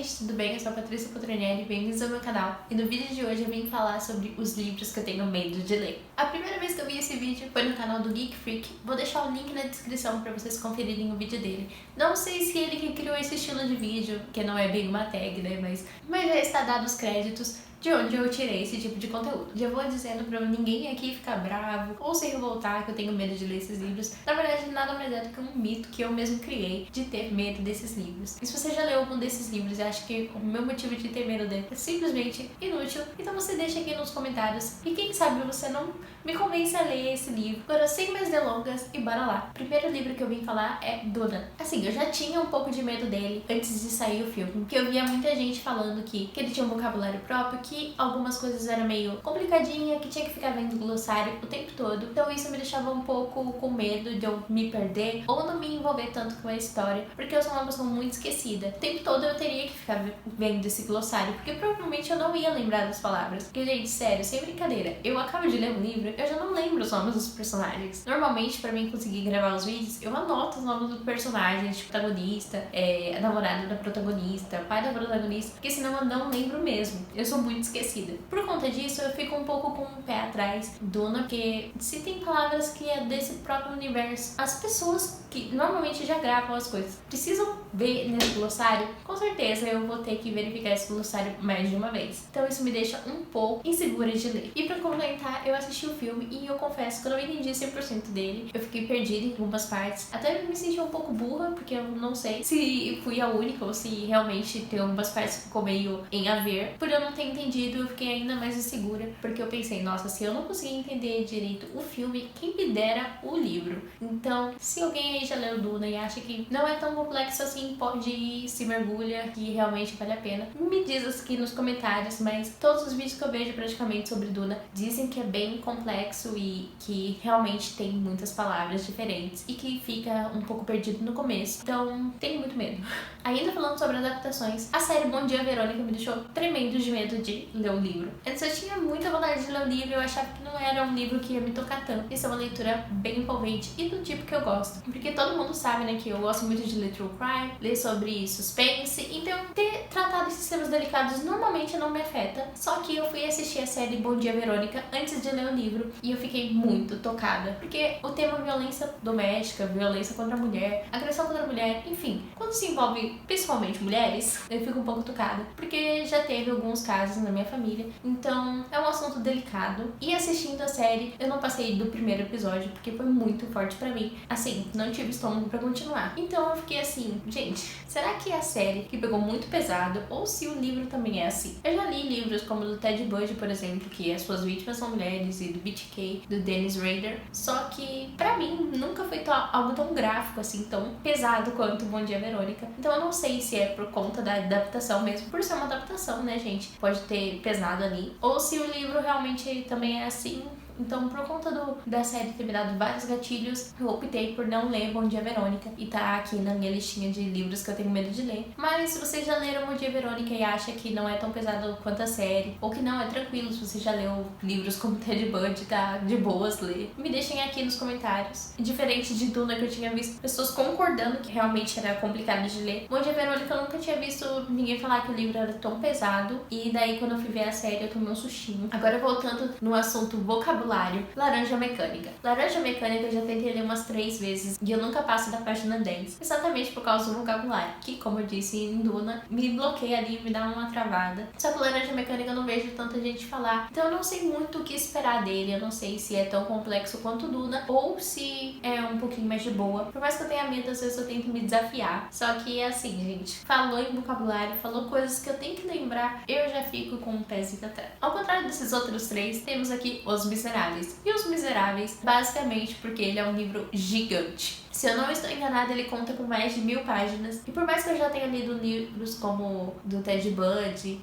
gente, tudo bem? Eu sou a Patrícia Cotronelli, bem-vindos ao meu canal. E no vídeo de hoje eu vim falar sobre os livros que eu tenho medo de ler. A primeira vez que eu vi esse vídeo foi no canal do Geek Freak. Vou deixar o link na descrição para vocês conferirem o vídeo dele. Não sei se ele que criou esse estilo de vídeo, que não é bem uma tag, né? Mas já está dado os créditos de onde eu tirei esse tipo de conteúdo. Já vou dizendo pra ninguém aqui ficar bravo ou se revoltar que eu tenho medo de ler esses livros. Na verdade, nada mais é do que um mito que eu mesmo criei de ter medo desses livros. E se você já leu algum desses livros e acha que o meu motivo de ter medo dele é simplesmente inútil, então você deixa aqui nos comentários e quem sabe você não me convence a ler esse livro. Agora, sem mais delongas, e bora lá. O primeiro livro que eu vim falar é Duna. Assim, eu já tinha um pouco de medo dele antes de sair o filme, porque eu via muita gente falando que ele tinha um vocabulário próprio, que algumas coisas eram meio complicadinha, que tinha que ficar vendo glossário o tempo todo. Então isso me deixava um pouco com medo de eu me perder ou não me envolver tanto com a história, porque eu sou uma pessoa muito esquecida. O tempo todo eu teria que ficar vendo esse glossário, porque provavelmente eu não ia lembrar das palavras. Porque, gente, sério, sem brincadeira, eu acabo de ler um livro, eu já não lembro os nomes dos personagens. Normalmente, pra mim conseguir gravar os vídeos, eu anoto os nomes dos personagens, tipo, protagonista, a namorada da protagonista, pai da protagonista, porque senão eu não lembro mesmo. Eu sou muito esquecida. Por conta disso, eu fico um pouco com o pé atrás Duna, porque se tem palavras que é desse próprio universo, as pessoas que normalmente já gravam as coisas precisam ver nesse glossário, com certeza eu vou ter que verificar esse glossário mais de uma vez. Então isso me deixa um pouco insegura de ler. E pra complementar, eu assisti o filme e eu confesso que eu não entendi 100% dele. Eu fiquei perdida em algumas partes. Até me senti um pouco burra, porque eu não sei se fui a única ou se realmente tem algumas partes que ficou meio em a ver. Por eu não ter entendido, eu fiquei ainda mais insegura, porque eu pensei, nossa, se eu não conseguir entender direito o filme, quem me dera o livro. Então, se alguém aí já leu Duna e acha que não é tão complexo assim, pode ir, se mergulha, que realmente vale a pena. Me diz aqui nos comentários, mas todos os vídeos que eu vejo praticamente sobre Duna dizem que é bem complexo e que realmente tem muitas palavras diferentes e que fica um pouco perdido no começo. Então, tenho muito medo. Ainda falando sobre adaptações, a série Bom Dia Verônica me deixou tremendo de medo de ler o livro. Antes eu tinha muita vontade de ler o livro, eu achava que não era um livro que ia me tocar tanto. Isso é uma leitura bem envolvente e do tipo que eu gosto. Porque todo mundo sabe, né, que eu gosto muito de ler true crime, ler sobre suspense, então ter tratado esses temas delicados normalmente não me afeta. Só que eu fui assistir a série Bom Dia Verônica antes de ler o livro e eu fiquei muito tocada. Porque o tema violência doméstica, violência contra a mulher, agressão contra a mulher, enfim, quando se envolve principalmente mulheres, eu fico um pouco tocada. Porque já teve alguns casos na minha família, então é um assunto delicado. E assistindo a série, eu não passei do primeiro episódio, porque foi muito forte pra mim. Assim, não tive estômago pra continuar. Então eu fiquei assim, gente, será que é a série que pegou muito pesado ou se o livro também é assim? Eu já li livros como o do Ted Bundy, por exemplo, que as suas vítimas são mulheres, e do BTK, do Dennis Rader. Só que, pra mim, nunca foi algo tão gráfico, assim, tão pesado quanto Bom Dia Verônica. Então eu não sei se é por conta da adaptação mesmo, por ser uma adaptação, né, gente? Pode ter pesado ali. Ou se o livro realmente também é assim. Então, por conta da série ter me dado vários gatilhos, eu optei por não ler Bom Dia Verônica e tá aqui na minha listinha de livros que eu tenho medo de ler. Mas se vocês já leram Bom Dia Verônica e acham que não é tão pesado quanto a série, ou que não é tranquilo, se você já leu livros como Ted Bundy, tá de boas ler, me deixem aqui nos comentários. Diferente de Duna, que eu tinha visto pessoas concordando que realmente era complicado de ler, Bom Dia Verônica eu nunca tinha visto ninguém falar que o livro era tão pesado, e daí quando eu fui ver a série eu tomei um sustinho. Agora voltando no assunto vocabulário, Laranja Mecânica. Laranja Mecânica eu já tentei ler umas 3 vezes e eu nunca passo da página 10, exatamente por causa do vocabulário, que, como eu disse em Duna, me bloqueia ali, me dá uma travada. Só que Laranja Mecânica eu não vejo tanta gente falar, então eu não sei muito o que esperar dele. Eu não sei se é tão complexo quanto Duna ou se é um pouquinho mais de boa. Por mais que eu tenha medo, às vezes eu tento me desafiar. Só que é assim, gente, falou em vocabulário, falou coisas que eu tenho que lembrar, eu já fico com um pezinho atrás. Ao contrário desses outros 3, temos aqui Os Miseráveis. E Os Miseráveis, basicamente porque ele é um livro gigante. Se eu não estou enganada, ele conta com mais de 1000 páginas. E por mais que eu já tenha lido livros como do Ted Bundy,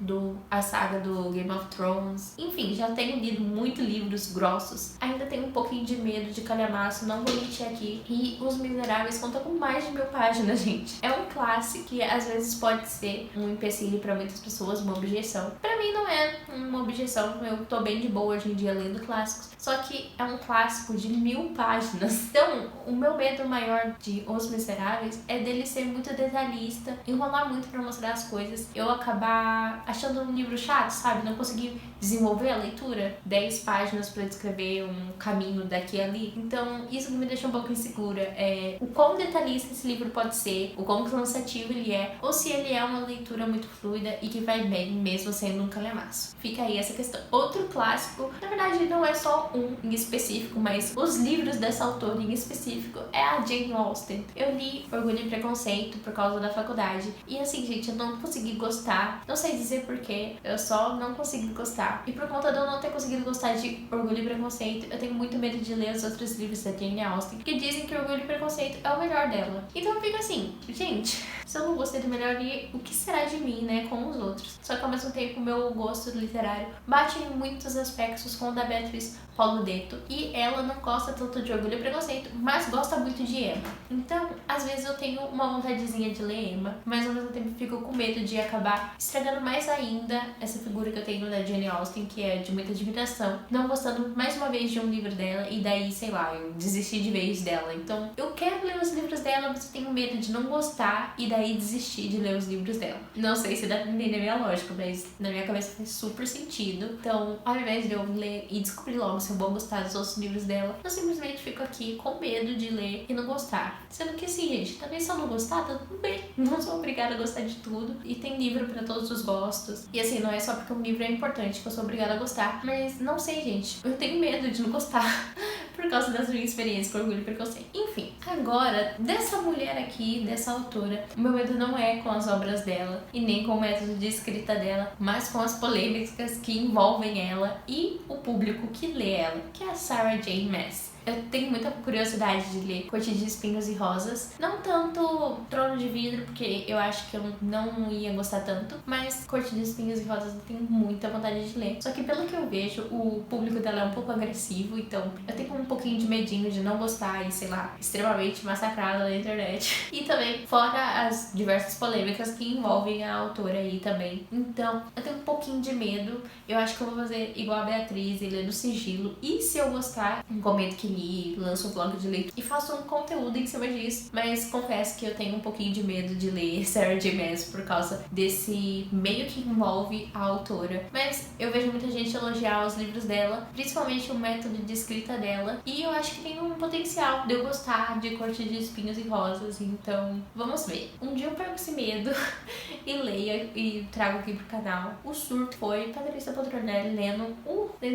a saga do Game of Thrones, enfim, já tenho lido muitos livros grossos, ainda tenho um pouquinho de medo de calhamaço, não vou mentir aqui. E Os Miseráveis conta com mais de 1000 páginas, gente. É um clássico que às vezes pode ser um empecilho para muitas pessoas, uma objeção. Para mim não é uma objeção, eu tô bem de boa hoje em dia lendo clássicos. Só que é um clássico de 1000 páginas. Então, o meu medo maior maior de Os Miseráveis é dele ser muito detalhista, enrolar muito pra mostrar as coisas, eu acabar achando um livro chato, sabe? Não conseguir desenvolver a leitura, 10 páginas pra descrever um caminho daqui e ali. Então, isso que me deixa um pouco insegura é o quão detalhista esse livro pode ser, o quão cansativo ele é, ou se ele é uma leitura muito fluida e que vai bem mesmo sendo um calhamaço. Fica aí essa questão. Outro clássico, na verdade não é só um em específico, mas os livros dessa autora em específico é a Jane Austen. Eu li Orgulho e Preconceito por causa da faculdade e assim, gente, eu não consegui gostar, não sei dizer porquê, eu só não consegui gostar. E por conta de eu não ter conseguido gostar de Orgulho e Preconceito, eu tenho muito medo de ler os outros livros da Jane Austen, que dizem que Orgulho e Preconceito é o melhor dela. Então eu fico assim, gente, se eu não gostei do melhor, o que será de mim, né, com os outros? Só que ao mesmo tempo o meu gosto literário bate em muitos aspectos com o da Beatriz Pauludeto, e ela não gosta tanto de Orgulho e Preconceito, mas gosta muito de Emma. Então, às vezes eu tenho uma vontadezinha de ler Emma, mas ao mesmo tempo fico com medo de acabar estragando mais ainda essa figura que eu tenho da Jane Austen, que é de muita admiração, não gostando mais uma vez de um livro dela e daí, sei lá, eu desisti de vez dela. Então, eu quero ler os livros dela, mas eu tenho medo de não gostar e daí desistir de ler os livros dela. Não sei se dá pra entender a minha lógica, mas na minha cabeça faz super sentido. Então, ao invés de eu ler e descobrir logo se eu vou gostar dos outros livros dela, eu simplesmente fico aqui com medo de ler e não gostar. Sendo que assim, gente, também se eu não gostar, tá tudo bem. Não sou obrigada a gostar de tudo. E tem livro pra todos os gostos. E assim, não é só porque um livro é importante que eu sou obrigada a gostar. Mas não sei, gente. Eu tenho medo de não gostar. Por causa das minhas experiências com Orgulho e Preconceito. Enfim, agora, dessa mulher aqui, dessa autora, o meu medo não é com as obras dela e nem com o método de escrita dela, mas com as polêmicas que envolvem ela e o público que lê ela, que é a Sarah J. Maas. Eu tenho muita curiosidade de ler Corte de Espinhos e Rosas. Não tanto Trono de Vidro, porque eu acho que eu não ia gostar tanto. Mas Corte de Espinhos e Rosas eu tenho muita vontade de ler. Só que pelo que eu vejo, o público dela é um pouco agressivo. Então eu tenho um pouquinho de medinho de não gostar e, sei lá, extremamente massacrada na internet. E também, fora as diversas polêmicas que envolvem a autora aí também. Então, eu tenho um pouquinho de medo. Eu acho que eu vou fazer igual a Beatriz e ler no sigilo. E se eu gostar, comento que lanço um vlog de leitura e faço um conteúdo em cima disso, mas confesso que eu tenho um pouquinho de medo de ler Sarah J. Maas por causa desse meio que envolve a autora. Mas eu vejo muita gente elogiar os livros dela, principalmente o método de escrita dela, e eu acho que tem um potencial de eu gostar de Corte de Espinhos e Rosas, então vamos ver. Um dia eu pego esse medo e leia e trago aqui pro canal. O surto foi Patrícia Petronelli lendo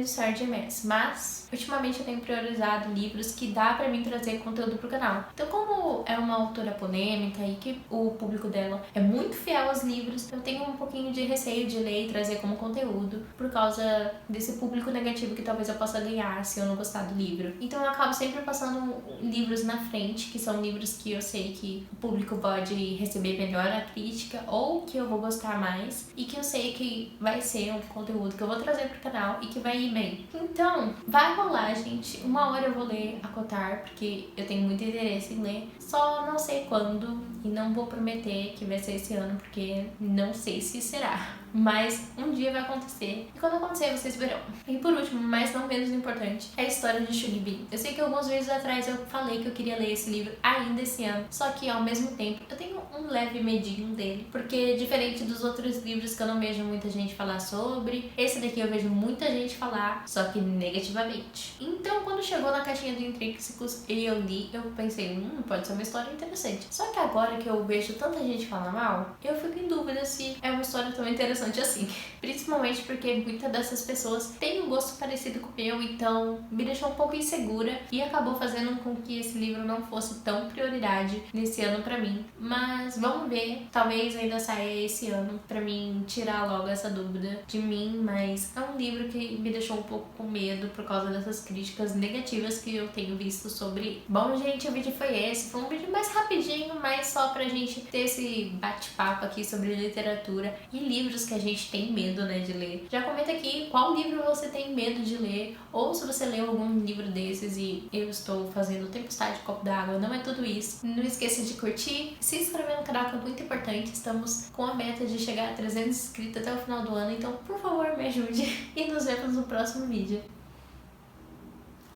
Sarah J. Maas, mas ultimamente eu tenho priorizado livros que dá pra mim trazer conteúdo pro canal. Então, como é uma autora polêmica e que o público dela é muito fiel aos livros, eu tenho um pouquinho de receio de ler e trazer como conteúdo por causa desse público negativo que talvez eu possa ganhar se eu não gostar do livro. Então, eu acabo sempre passando livros na frente, que são livros que eu sei que o público pode receber melhor a crítica ou que eu vou gostar mais e que eu sei que vai ser um conteúdo que eu vou trazer pro canal e que vai ir bem. Então, vai rolar, gente. Uma hora eu vou ler a Cotar, porque eu tenho muito interesse em ler, só não sei quando e não vou prometer que vai ser esse ano, porque não sei se será. Mas um dia vai acontecer. E quando acontecer, vocês verão. E por último, mas não menos importante, é a história de Shugby. Eu sei que alguns meses atrás eu falei que eu queria ler esse livro ainda esse ano. Só que ao mesmo tempo, eu tenho um leve medinho dele. Porque diferente dos outros livros que eu não vejo muita gente falar sobre, esse daqui eu vejo muita gente falar, só que negativamente. Então, quando chegou na caixinha do Intrínsecos e eu li, eu pensei, pode ser uma história interessante. Só que agora que eu vejo tanta gente falar mal, eu fico em dúvida se é uma história tão interessante assim. Principalmente porque muitas dessas pessoas têm um gosto parecido com o meu, então me deixou um pouco insegura e acabou fazendo com que esse livro não fosse tão prioridade nesse ano pra mim. Mas vamos ver, talvez ainda saia esse ano pra mim tirar logo essa dúvida de mim, mas é um livro que me deixou um pouco com medo por causa dessas críticas negativas que eu tenho visto sobre. Bom, gente, o vídeo foi esse, foi um vídeo mais rapidinho, mas só pra gente ter esse bate-papo aqui sobre literatura e livros que a gente tem medo, né, de ler. Já comenta aqui qual livro você tem medo de ler, ou se você leu algum livro desses e eu estou fazendo tempestade de copo d'água, não é tudo isso. Não esqueça de curtir, se inscrever no canal, que é muito importante. Estamos com a meta de chegar a 300 inscritos até o final do ano, então por favor me ajude e nos vemos no próximo vídeo.